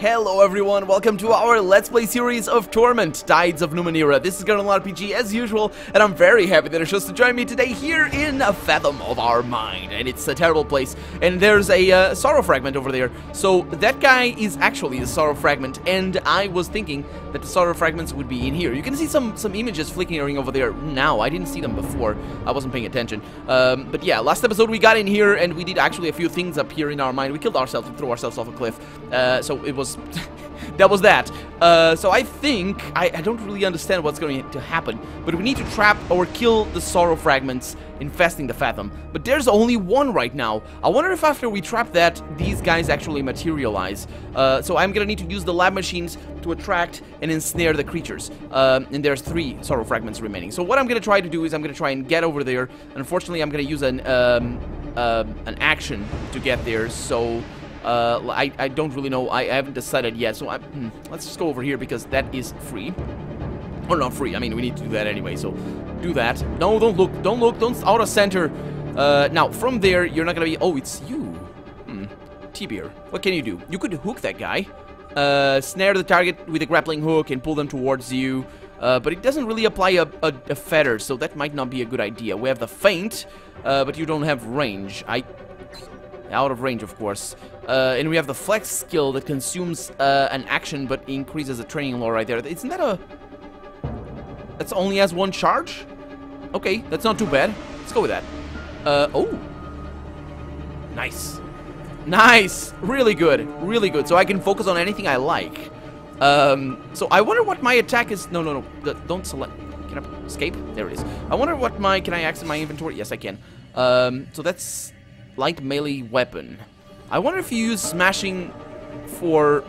Hello everyone, welcome to our Let's Play series of Torment, Tides of Numenera. This is Garden RPG as usual, and I'm very happy that you're chose to join me today here in a fathom of our mind. And it's a terrible place, and there's a sorrow fragment over there. So that guy is actually the sorrow fragment, and I was thinking that the sorrow fragments would be in here. You can see some images flickering over there now. I didn't see them before, I wasn't paying attention. But yeah, last episode we got in here, and we did actually a few things up here in our mind. We killed ourselves and threw ourselves off a cliff, so it was... that was that. So I think, I don't really understand what's going to happen, but we need to trap or kill the sorrow fragments infesting the fathom. But there's only one right now. I wonder if after we trap that, these guys actually materialize. So I'm gonna need to use the lab machines to attract and ensnare the creatures. And there's 3 sorrow fragments remaining. So what I'm gonna try to do is I'm gonna try and get over there. Unfortunately, I'm gonna use an action to get there, so... I don't really know. I haven't decided yet, so let's just go over here because that is free. Or not free, I mean, we need to do that anyway, so do that. No, don't look, don't out of center. Now, from there, you're not gonna be... Oh, it's you. T-Beer. What can you do? You could hook that guy, snare the target with a grappling hook and pull them towards you, but it doesn't really apply a feather, so that might not be a good idea. We have the feint, but you don't have range. Out of range, of course. And we have the flex skill that consumes an action but increases the training lore right there. Isn't that a... That's only has 1 charge? Okay, that's not too bad. Let's go with that. Oh. Nice. Nice! Really good. Really good. So I can focus on anything I like. So I wonder what my attack is... No. Don't select... Can I escape? There it is. I wonder what my... Can I access my inventory? Yes, I can. So that's... Light melee weapon. I wonder if you use smashing for...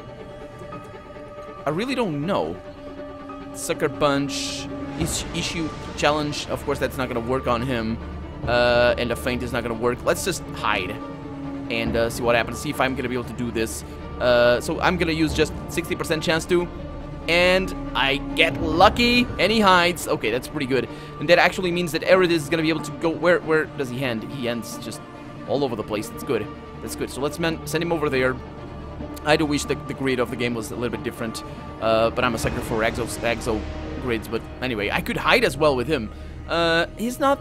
I really don't know. Sucker punch, issue challenge. Of course, that's not gonna work on him. And the feint is not gonna work. Let's just hide and see what happens. See if I'm gonna be able to do this. So I'm gonna use just 60% chance to. And I get lucky, and he hides. Okay, that's pretty good. And that actually means that Erid is gonna be able to go... Where does he end? He ends just... all over the place. That's good. That's good. So let's send him over there. I do wish the grid of the game was a little bit different, but I'm a sucker for exo grids. But anyway, I could hide as well with him. He's not...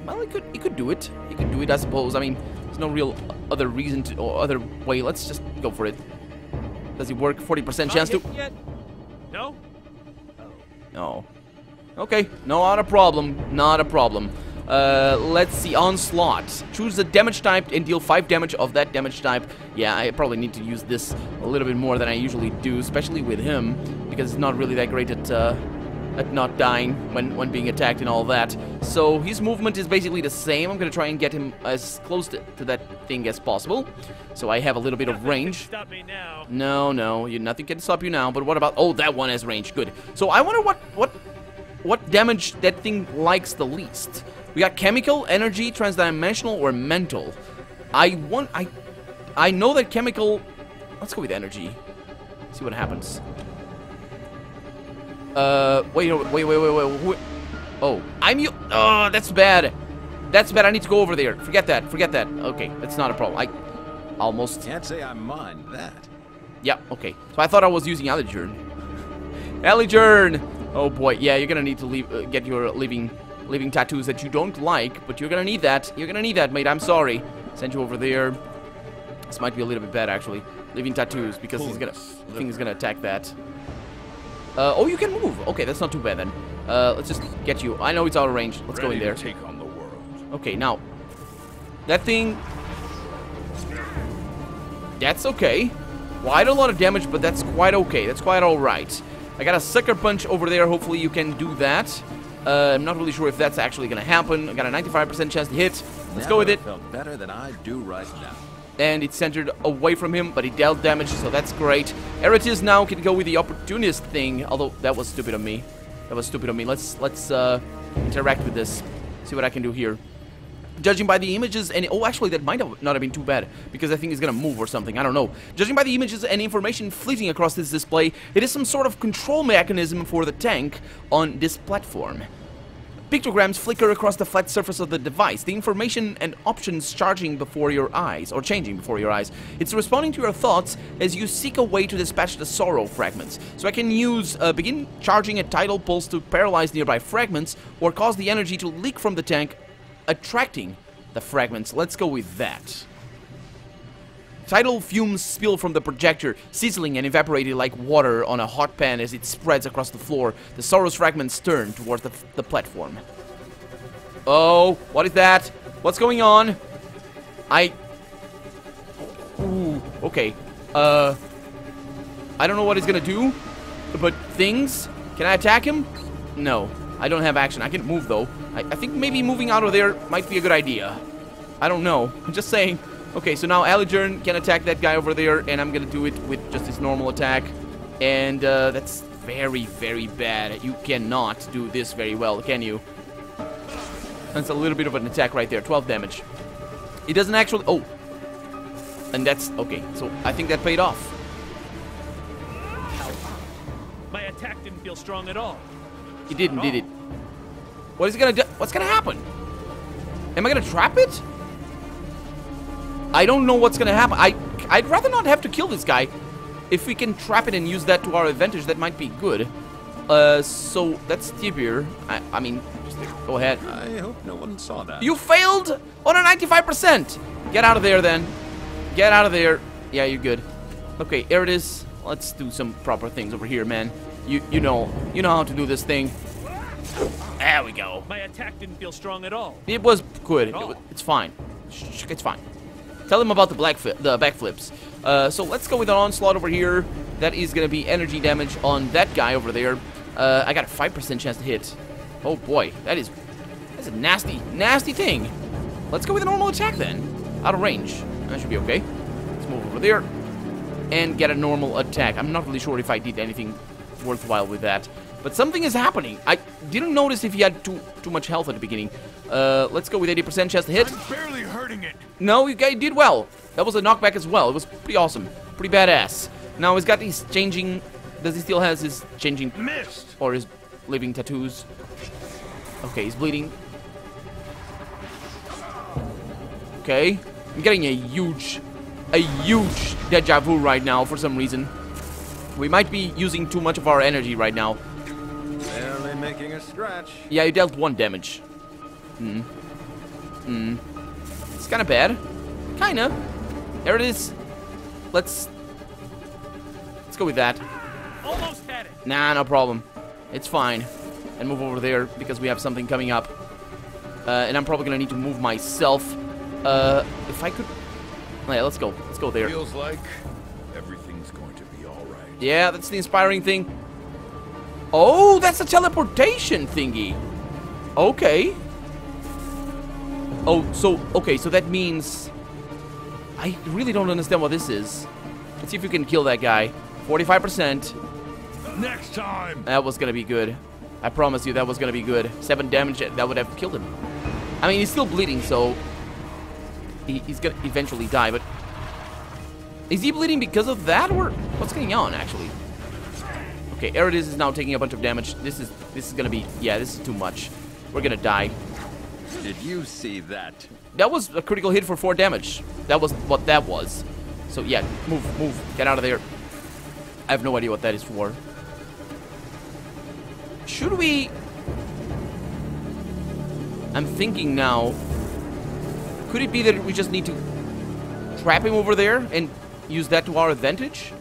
Well, he could do it. He could do it, I suppose. I mean, there's no real other reason to... or other way. Let's just go for it. Does he work? 40% chance to... Yet? No? No. Okay. No, not a problem. Not a problem. Let's see, onslaught. Choose the damage type and deal 5 damage of that damage type. Yeah, I probably need to use this a little bit more than I usually do, especially with him, because it's not really that great at not dying when being attacked and all that. So his movement is basically the same. I'm gonna try and get him as close to that thing as possible, so I have a little bit of range. Stop me now. No, nothing can stop you now. But what about... Oh, that one has range. Good. So I wonder what damage that thing likes the least. We got chemical, energy, transdimensional, or mental. I know that chemical... Let's go with energy. See what happens. Wait. Oh, oh, that's bad. That's bad. I need to go over there. Forget that. Okay, that's not a problem. I almost... Can't say I mind that. Yeah, okay. So I thought I was using Alijourn. Alijourn! Oh boy, yeah, you're gonna need to get your living tattoos that you don't like, but you're gonna need that. You're gonna need that, mate. I'm sorry. Send you over there. This might be a little bit bad, actually. Living tattoos, because the thing is gonna attack that. Oh, you can move. Okay, that's not too bad then. Let's just get you. I know it's out of range. Let's go in there. Take on the world. Okay, now that thing. That's okay. Quite a lot of damage, but that's quite okay. That's quite all right. I got a sucker punch over there. Hopefully you can do that. I'm not really sure if that's actually going to happen. I got a 95% chance to hit. Let's go with it. Felt better than I do right now. And it's centered away from him, but he dealt damage, so that's great. Eritis now can go with the opportunist thing, although that was stupid of me. Let's interact with this. See what I can do here. Judging by the images and... Oh, actually, that might not have been too bad, because I think it's gonna move or something. I don't know. Judging by the images and information fleeting across this display, it is some sort of control mechanism for the tank on this platform. Pictograms flicker across the flat surface of the device. The information and options charging before your eyes, or changing before your eyes. It's responding to your thoughts as you seek a way to dispatch the sorrow fragments. So I can use begin charging a tidal pulse to paralyze nearby fragments, or cause the energy to leak from the tank, attracting the fragments. Let's go with that. Tidal fumes spill from the projector, sizzling and evaporating like water on a hot pan as it spreads across the floor. The Sorrow's fragments turn towards the platform. Oh, what is that? What's going on? Ooh, okay. I don't know what he's gonna do, but things... Can I attack him? No, I don't have action. I can move, though. I think maybe moving out of there might be a good idea. I don't know. I'm just saying... Okay, so now Aligern can attack that guy over there, and I'm gonna do it with just his normal attack. And that's very, very bad. You cannot do this very well, can you? That's a little bit of an attack right there. 12 damage. It doesn't actually... Oh. And that's... Okay, so I think that paid off. My attack didn't feel strong at all. It didn't, did it? What is it gonna do? What's gonna happen? Am I gonna trap it? I don't know what's gonna happen. I'd rather not have to kill this guy. If we can trap it and use that to our advantage, that might be good. So that's Tibir. I mean, just go ahead. I hope no one saw that. You failed on a 95%. Get out of there, then. Get out of there. Yeah, you're good. Okay, here it is. Let's do some proper things over here, man. You know how to do this thing. There we go. My attack didn't feel strong at all. It was good. It's fine. It's fine. Tell them about the backflips. So let's go with an onslaught over here. That is going to be energy damage on that guy over there. I got a 5% chance to hit. Oh boy, that's a nasty, nasty thing. Let's go with a normal attack then. Out of range. That should be okay. Let's move over there and get a normal attack. I'm not really sure if I did anything worthwhile with that. But something is happening. I didn't notice if he had too much health at the beginning. Let's go with 80% chance to hit. I'm barely hurting it. No, you guys did well. That was a knockback as well. It was pretty awesome. Pretty badass. Now he's got these changing... Does he still has his changing... Missed. Or his living tattoos? Okay, he's bleeding. Okay. I'm getting a huge deja vu right now for some reason. We might be using too much of our energy right now. Barely making a scratch. Yeah, you dealt 1 damage. It's kind of bad. Kinda. There it is. Let's go with that. Almost had it. Nah, no problem. It's fine. And move over there because we have something coming up. And I'm probably gonna need to move myself. If I could... Oh, yeah, let's go. Let's go there. Feels like everything's going to be all right. Yeah, that's the inspiring thing. Oh, that's a teleportation thingy. Okay. Oh, so, okay, so that means... I really don't understand what this is. Let's see if we can kill that guy. 45%. Next time. That was gonna be good. I promise you that was gonna be good. 7 damage, that would have killed him. I mean, he's still bleeding, so... He's gonna eventually die, but... Is he bleeding because of that, or... What's going on, actually? Okay, Eridis is now taking a bunch of damage. This is gonna be... Yeah, this is too much. We're gonna die. Did you see that? That was a critical hit for 4 damage. That was what that was. So, yeah, move. Get out of there. I have no idea what that is for. Should we... I'm thinking now... Could it be that we just need to trap him over there and use that to our advantage?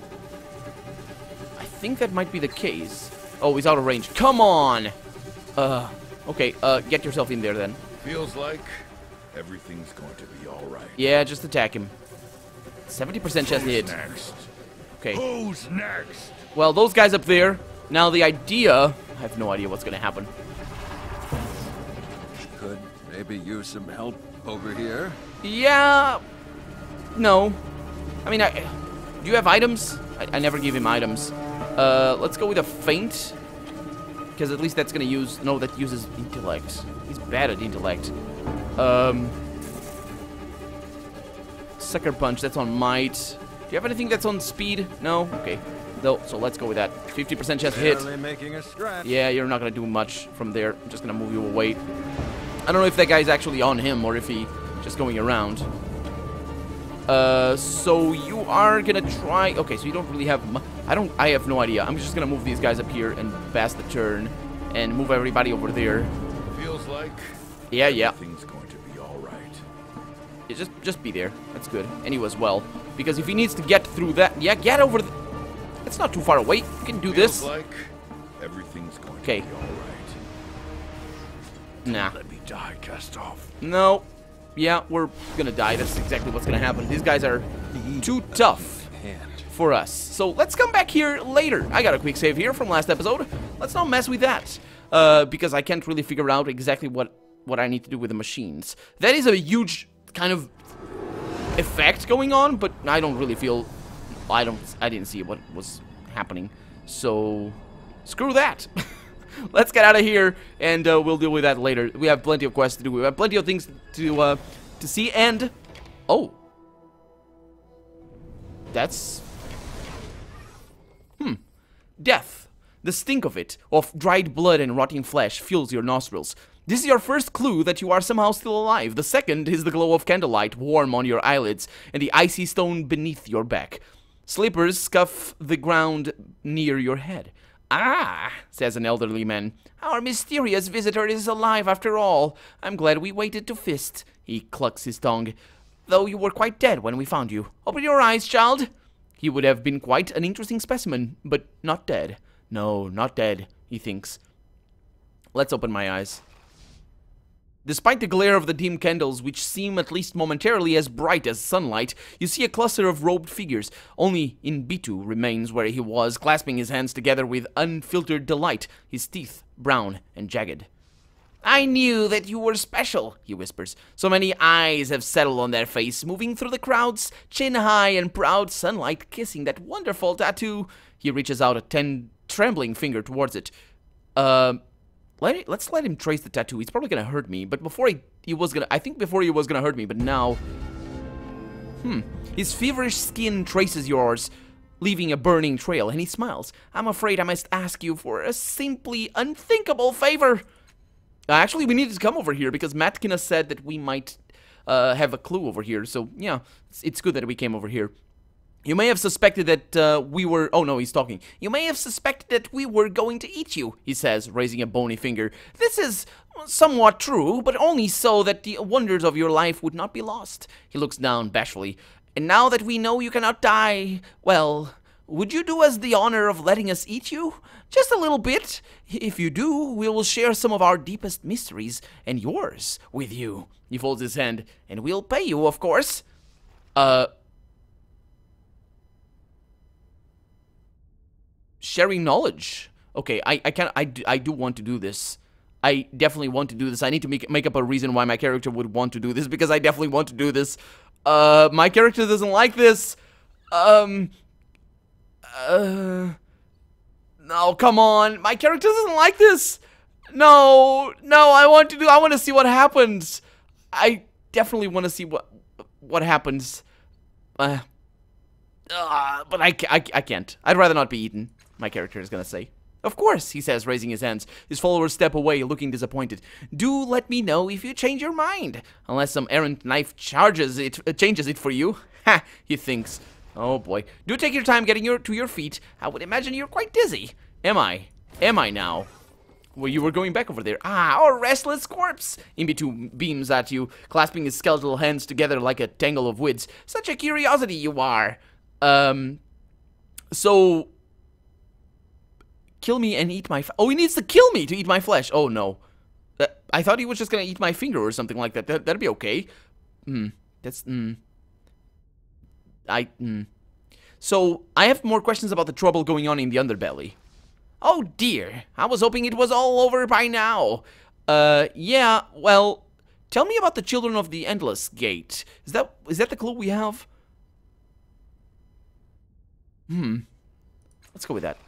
I think that might be the case. Oh, he's out of range. Come on! Okay, get yourself in there then. Feels like everything's going to be all right. Yeah, just attack him. 70% chance to hit. Next. Okay. Who's next? Well, those guys up there. Now the idea... I have no idea what's going to happen. Could maybe use some help over here. Yeah... No. I mean, do you have items? I never give him items. Let's go with a feint. Because at least that's going to use... No, that uses intellect. He's bad at intellect. Sucker punch, that's on might. Do you have anything that's on speed? No? Okay. though, so let's go with that. 50% chance to hit. Barely making a scratch. Yeah, you're not gonna do much from there. I'm just gonna move you away. I don't know if that guy's actually on him or if he just going around. So you are gonna try. Okay, so you don't really have. I have no idea. I'm just gonna move these guys up here and pass the turn, and move everybody over there. Feels like Yeah. everything's going to be all right. Yeah, just be there. That's good. And you as well, because if he needs to get through that, yeah, get over. It's not too far away. You can do Feels this. like everything's going Okay. to be all right. Nah. Let me die, Kastov. No. Yeah, we're gonna die. That's exactly what's gonna happen. These guys are too tough for us. So let's come back here later. I got a quick save here from last episode. Let's not mess with that. Because I can't really figure out exactly what I need to do with the machines. That is a huge kind of effect going on, but I don't really feel... I didn't see what was happening. So, screw that. Let's get out of here, and we'll deal with that later. We have plenty of quests to do. We have plenty of things to see, and... Oh. That's... Death. The stink of it, of dried blood and rotting flesh, fills your nostrils. This is your first clue that you are somehow still alive. The second is the glow of candlelight, warm on your eyelids, and the icy stone beneath your back. Slippers scuff the ground near your head. Ah, says an elderly man. Our mysterious visitor is alive after all. I'm glad we waited to fist. He clucks his tongue. Though you were quite dead when we found you. Open your eyes, child. He would have been quite an interesting specimen, but not dead. No, not dead, he thinks. Let's open my eyes. Despite the glare of the dim candles, which seem at least momentarily as bright as sunlight, you see a cluster of robed figures. Only Inbitu remains where he was, clasping his hands together with unfiltered delight, his teeth brown and jagged. I knew that you were special, he whispers. So many eyes have settled on their face, moving through the crowds, chin high and proud, sunlight kissing that wonderful tattoo. He reaches out a trembling finger towards it. Let's let him trace the tattoo. He's probably gonna hurt me, but before he was gonna... I think before he was gonna hurt me, but now... His feverish skin traces yours, leaving a burning trail, and he smiles. I'm afraid I must ask you for a simply unthinkable favor. Actually, we needed to come over here because Matkina said that we might have a clue over here. So, yeah, it's good that we came over here. You may have suspected that we were... Oh, no, he's talking. You may have suspected that we were going to eat you, he says, raising a bony finger. This is somewhat true, but only so that the wonders of your life would not be lost. He looks down bashfully. And now that we know you cannot die, well... Would you do us the honor of letting us eat you? Just a little bit. If you do, we will share some of our deepest mysteries, and yours, with you. He folds his hand. And we'll pay you, of course. Sharing knowledge. Okay, I do want to do this. I definitely want to do this. I need to make up a reason why my character would want to do this, because I definitely want to do this. My character doesn't like this. No, come on. My character doesn't like this. No, I want to see what happens. I definitely want to see what happens. But I can't. I'd rather not be eaten, my character is gonna say. Of course, he says, raising his hands. His followers step away, looking disappointed. Do let me know if you change your mind. Unless some errant knife changes it for you. Ha, he thinks. Oh boy. Do take your time getting to your feet. I would imagine you're quite dizzy. Am I? Am I now? Well, you were going back over there. Ah, our restless corpse! Inbitu beams at you, clasping his skeletal hands together like a tangle of wits. Such a curiosity you are. So... Kill me and eat my... Oh, he needs to kill me to eat my flesh. Oh, no. I thought he was just gonna eat my finger or something like that. That'd be okay. So, I have more questions about the trouble going on in the underbelly. Oh dear, I was hoping it was all over by now. Yeah, well, tell me about the Children of the Endless Gate. Is that the clue we have? Let's go with that.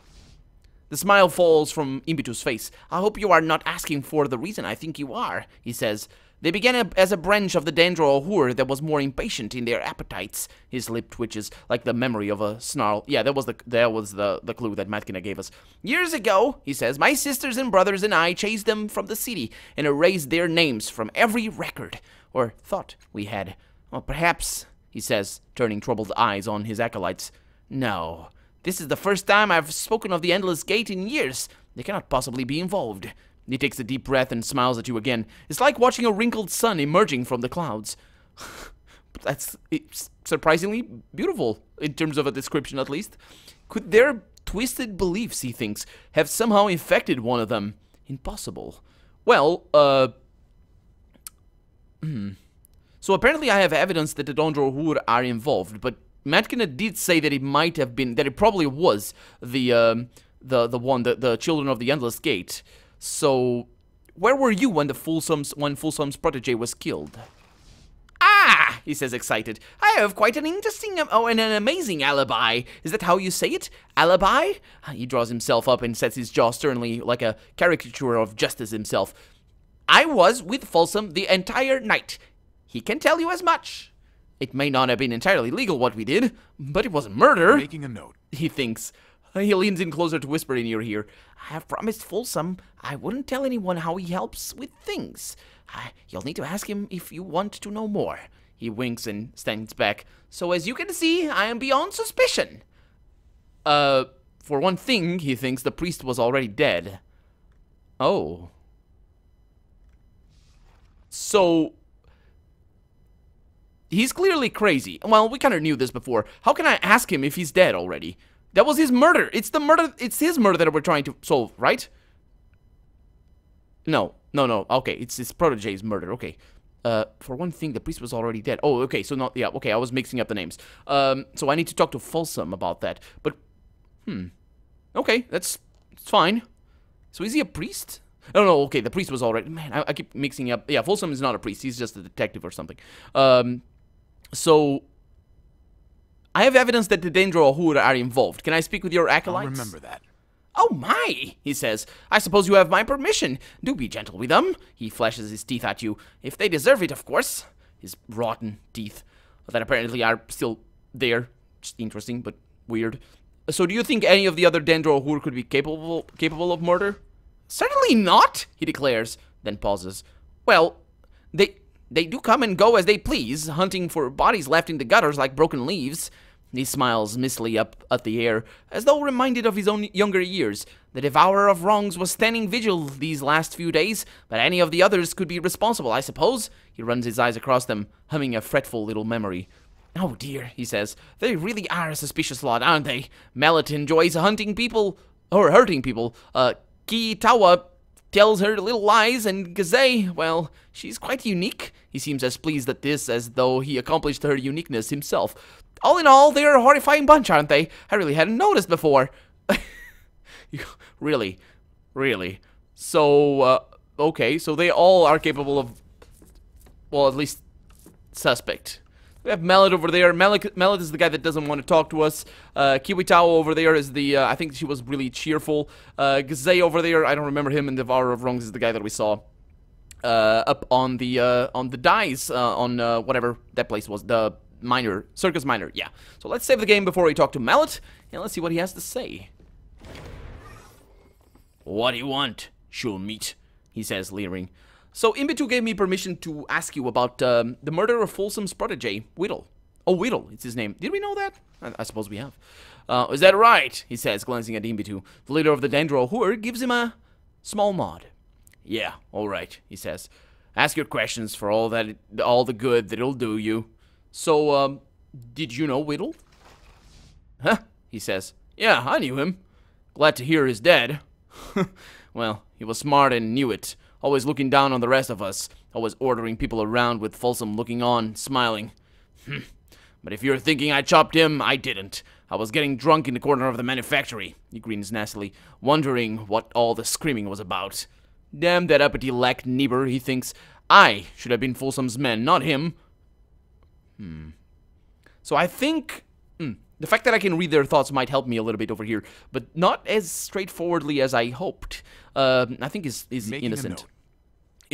The smile falls from Inbitu's face. I hope you are not asking for the reason I think you are, he says. They began as a branch of the Dendro that was more impatient in their appetites. His lip twitches like the memory of a snarl. Yeah, that was the clue that Matkina gave us. Years ago, he says, my sisters and brothers and I chased them from the city and erased their names from every record, or thought we had. Well, perhaps, he says, turning troubled eyes on his acolytes. No, this is the first time I've spoken of the Endless Gate in years. They cannot possibly be involved. He takes a deep breath and smiles at you again. It's like watching a wrinkled sun emerging from the clouds. It's surprisingly beautiful, in terms of a description at least. Could their twisted beliefs, he thinks, have somehow infected one of them? Impossible. Well, So apparently I have evidence that the Dondro are involved, but Matkina did say that it might have been, that it probably was the Children of the Endless Gate. So, where were you when Fulsom's protege was killed? Ah, he says excited. I have quite an interesting, and an amazing alibi. Is that how you say it? Alibi? He draws himself up and sets his jaw sternly like a caricature of Justice himself. I was with Fulsom the entire night. He can tell you as much. It may not have been entirely legal what we did, but it wasn't murder. Making a note. He thinks. He leans in closer to whisper in your ear. I have promised Fulsom I wouldn't tell anyone how he helps with things. You'll need to ask him if you want to know more. He winks and stands back. So as you can see, I am beyond suspicion. For one thing, he thinks the priest was already dead. Oh. So he's clearly crazy. Well, we kind of knew this before. How can I ask him if he's dead already? That was his murder. It's his murder that we're trying to solve, right? No. Okay, it's his protege's murder. Okay. For one thing, the priest was already dead. Oh, okay, so not, yeah, okay, I was mixing up the names. So I need to talk to Fulsom about that. But, okay, it's fine. So is he a priest? Oh, no, okay, the priest was already, man, I keep mixing up. Yeah, Fulsom is not a priest, he's just a detective or something. So I have evidence that the Dendro are involved. Can I speak with your acolytes? I'll remember that. Oh my, he says. I suppose you have my permission. Do be gentle with them. He flashes his teeth at you. If they deserve it, of course. His rotten teeth that apparently are still there. Just interesting, but weird. So do you think any of the other Dendro could be capable of murder? Certainly not, he declares, then pauses. Well, they do come and go as they please, hunting for bodies left in the gutters like broken leaves. He smiles mistily up at the air, as though reminded of his own younger years. The devourer of wrongs was standing vigil these last few days, but any of the others could be responsible, I suppose. He runs his eyes across them, humming a fretful little memory. Oh dear, he says, they really are a suspicious lot, aren't they? Mallet enjoys hunting people, or hurting people. Kitawa tells her little lies, and Gazay, well, she's quite unique. He seems as pleased at this as though he accomplished her uniqueness himself. All in all, they're a horrifying bunch, aren't they? I really hadn't noticed before. Really? So, okay, so they all are capable of, well, at least suspect. We have Mallet over there. Mallet is the guy that doesn't want to talk to us. Kiwitawa over there is the, I think she was really cheerful. Gazay over there, I don't remember him, and Devourer of Wrongs is the guy that we saw up on the dice, on whatever that place was, the Circus Minor, yeah. So let's save the game before we talk to Mallet, and let's see what he has to say. What do you want, Shulmeat? He says, leering. So, Imbitu gave me permission to ask you about the murder of Fulsom's protege, Whittle. Oh, Whittle, it's his name. Did we know that? I suppose we have. Is that right? He says, glancing at Imbitu. The leader of the Dendro gives him a small nod. Yeah, all right, he says. Ask your questions for all the good that it'll do you. So, did you know Whittle? Huh? He says. Yeah, I knew him. Glad to hear he's dead. Well, he was smart and knew it. Always looking down on the rest of us. Always ordering people around with Fulsom looking on, smiling. But if you're thinking I chopped him, I didn't. I was getting drunk in the corner of the manufactory. He grins nastily, wondering what all the screaming was about. Damn that uppity lack Niebuhr, he thinks. I should have been Fulsom's man, not him. So I think the fact that I can read their thoughts might help me a little bit over here, but not as straightforwardly as I hoped. I think is innocent.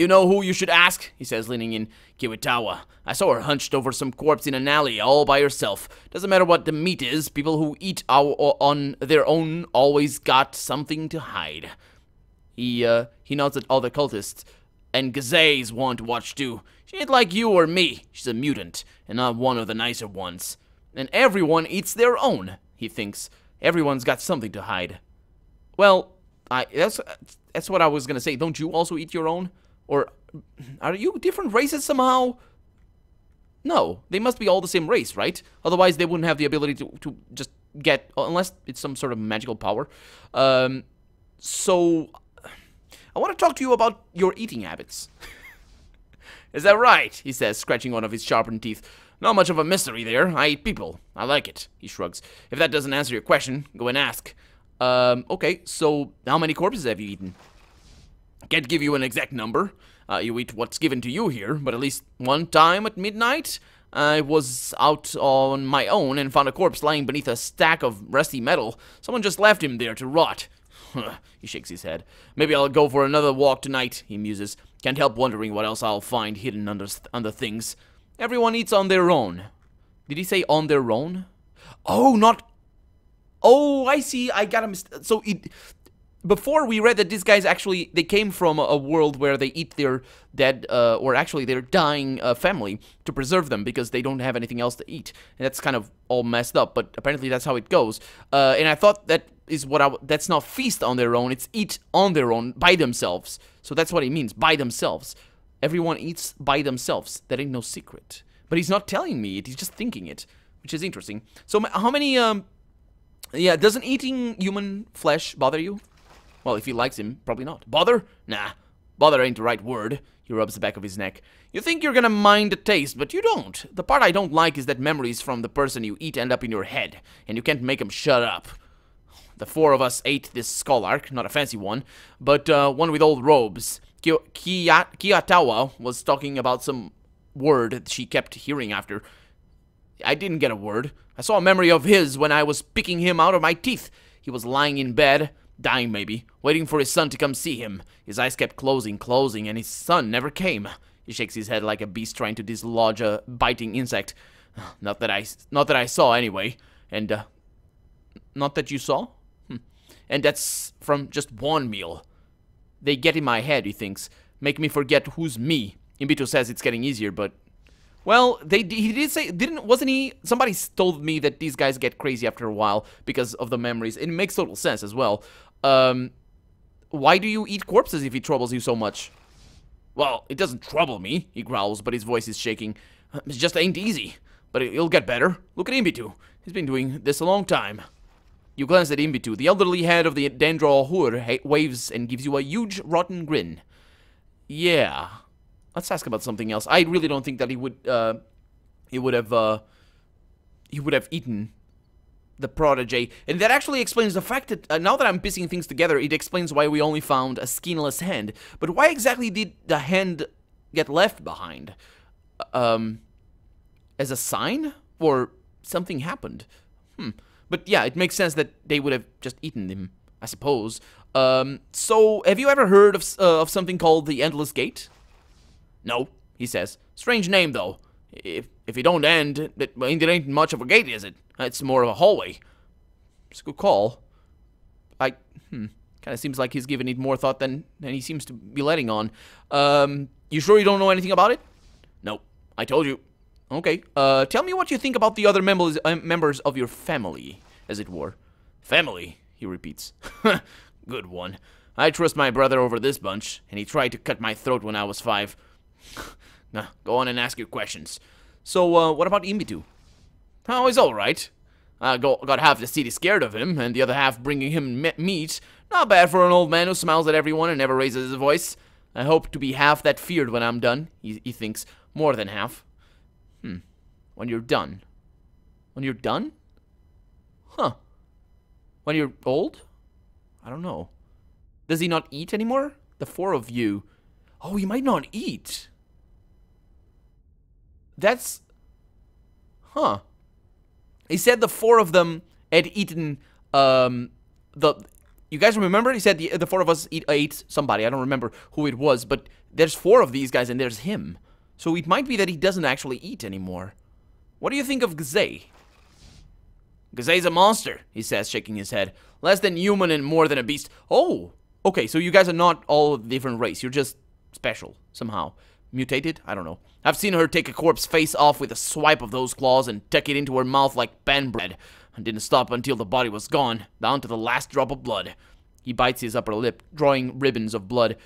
You know who you should ask? He says, leaning in. Kiwitawa. I saw her hunched over some corpse in an alley all by herself. Doesn't matter what the meat is, people who eat on their own always got something to hide. He nods at all the cultists. And Gazay's one to watch too. She ain't like you or me. She's a mutant, and not one of the nicer ones. And everyone eats their own, he thinks. Everyone's got something to hide. Well, that's what I was gonna say. Don't you also eat your own? Or are you different races somehow? No, they must be all the same race, right? Otherwise, they wouldn't have the ability to just get, unless it's some sort of magical power. So, I want to talk to you about your eating habits. Is that right? He says, scratching one of his sharpened teeth. Not much of a mystery there. I eat people. I like it. He shrugs. If that doesn't answer your question, go and ask. Okay, so how many corpses have you eaten? Can't give you an exact number. You eat what's given to you here, but at least one time at midnight, I was out on my own and found a corpse lying beneath a stack of rusty metal. Someone just left him there to rot. He shakes his head. Maybe I'll go for another walk tonight, he muses. Can't help wondering what else I'll find hidden under things. Everyone eats on their own. Did he say on their own? Oh, not... Oh, I see. I got a So, before we read that these guys actually... They came from a world where they eat their dead, or actually their dying family to preserve them because they don't have anything else to eat. And that's kind of all messed up, but apparently that's how it goes. And I thought that is what that's not feast on their own, it's eat on their own by themselves. So that's what he means, by themselves. Everyone eats by themselves. That ain't no secret. But he's not telling me it, he's just thinking it, which is interesting. So how many, yeah, doesn't eating human flesh bother you? Well, if he likes him, probably not. Bother? Nah, bother ain't the right word. He rubs the back of his neck. You think you're gonna mind the taste, but you don't. The part I don't like is that memories from the person you eat end up in your head, and you can't make them shut up. The four of us ate this skull arc, not a fancy one, but one with old robes. Kiyatawa was talking about some word that she kept hearing after. I didn't get a word. I saw a memory of his when I was picking him out of my teeth. He was lying in bed, dying maybe, waiting for his son to come see him. His eyes kept closing, and his son never came. He shakes his head like a beast trying to dislodge a biting insect. Not that I saw anyway. And not that you saw? And that's from just one meal. They get in my head, he thinks. Make me forget who's me. Imbito says it's getting easier, but... Well, he did say... Wasn't he... Somebody told me that these guys get crazy after a while because of the memories. It makes total sense as well. Why do you eat corpses if it troubles you so much? Well, it doesn't trouble me, he growls, but his voice is shaking. It just ain't easy. But it'll get better. Look at Imbito. He's been doing this a long time. You glance at Imbitu. The elderly head of the Dendro waves and gives you a huge, rotten grin. Yeah. Let's ask about something else. I really don't think that he would have eaten the protege. And that actually explains the fact that, now that I'm piecing things together, it explains why we only found a skinless hand. But why exactly did the hand get left behind? As a sign? Or something happened? But yeah, it makes sense that they would have just eaten him, I suppose. So, have you ever heard of something called the Endless Gate? No, he says. Strange name, though. If it don't end, it ain't much of a gate, is it? It's more of a hallway. It's a good call. Kind of seems like he's giving it more thought than he seems to be letting on. You sure you don't know anything about it? No, I told you. Okay, tell me what you think about the other members of your family, as it were. Family, he repeats. Good one. I trust my brother over this bunch, and he tried to cut my throat when I was 5. Now, go on and ask your questions. So, what about Imbitu? Oh, he's alright. Got half the city scared of him, and the other half bringing him meat. Not bad for an old man who smiles at everyone and never raises his voice. I hope to be half that feared when I'm done, he thinks. More than half. When you're done. When you're done? Huh. When you're old? I don't know. Does he not eat anymore? The 4 of you. Oh, he might not eat. That's... Huh. He said the 4 of them had eaten, you guys remember? He said the four of us ate somebody. I don't remember who it was, but there's four of these guys and there's him. So it might be that he doesn't actually eat anymore. What do you think of Gazay? Gazay's a monster, he says, shaking his head. Less than human and more than a beast. Oh, okay, so you guys are not all a different race. You're just special, somehow. Mutated? I don't know. I've seen her take a corpse face off with a swipe of those claws and tuck it into her mouth like pan bread. And didn't stop until the body was gone, down to the last drop of blood. He bites his upper lip, drawing ribbons of blood.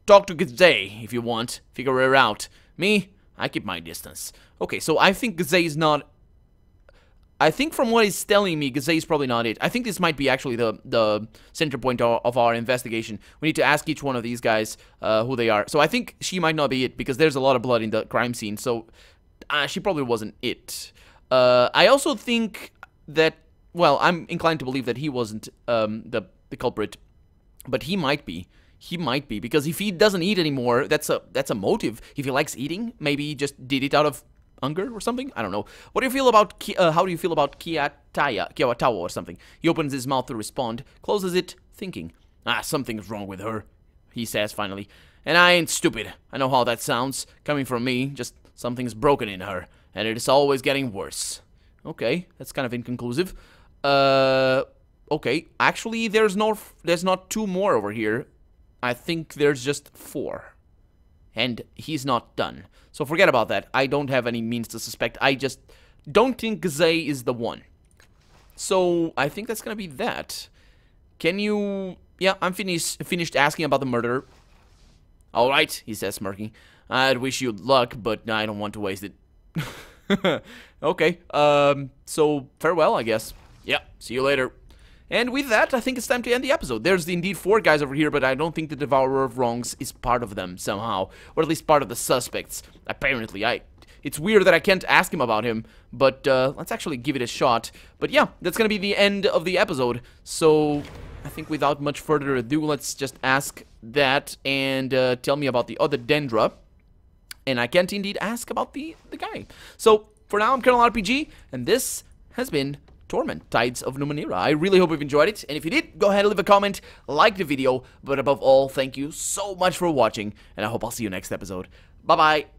Talk to Gazay, if you want. Figure her out. Me? I keep my distance. Okay, so I think Gazay is not... I think from what he's telling me, Gazay is probably not it. I think this might be actually the center point of our investigation. We need to ask each one of these guys who they are. So I think she might not be it, because there's a lot of blood in the crime scene. So she probably wasn't it. I also think that... Well, I'm inclined to believe that he wasn't the culprit. But he might be. He might be, because if he doesn't eat anymore, that's a motive. If he likes eating, maybe he just did it out of hunger or something. I don't know. What do you feel about how do you feel about Kiawatawa or something? He opens his mouth to respond, closes it, thinking. Something's wrong with her, he says finally. And I ain't stupid. I know how that sounds coming from me. Just something's broken in her, and it is always getting worse. Okay, that's kind of inconclusive. Okay, actually, there's not two more over here. I think there's just four. And he's not done. So forget about that. I don't have any means to suspect. I just don't think Gazay is the one. So I think that's gonna be that. Can you... Yeah, I'm finished asking about the murderer. Alright, he says, smirking. I'd wish you luck, but I don't want to waste it. Okay, so farewell, I guess. Yeah, see you later. And with that, I think it's time to end the episode. There's indeed four guys over here, but I don't think the Devourer of Wrongs is part of them somehow. Or at least part of the suspects. Apparently, it's weird that I can't ask him about him, but let's actually give it a shot. But yeah, that's gonna be the end of the episode. So I think without much further ado, let's just ask that and tell me about the other Dendra. And I can't indeed ask about the guy. So for now, I'm Colonel RPG, and this has been Torment, Tides of Numenera. I really hope you've enjoyed it, and if you did, go ahead and leave a comment, like the video, but above all, thank you so much for watching, and I hope I'll see you next episode. Bye-bye!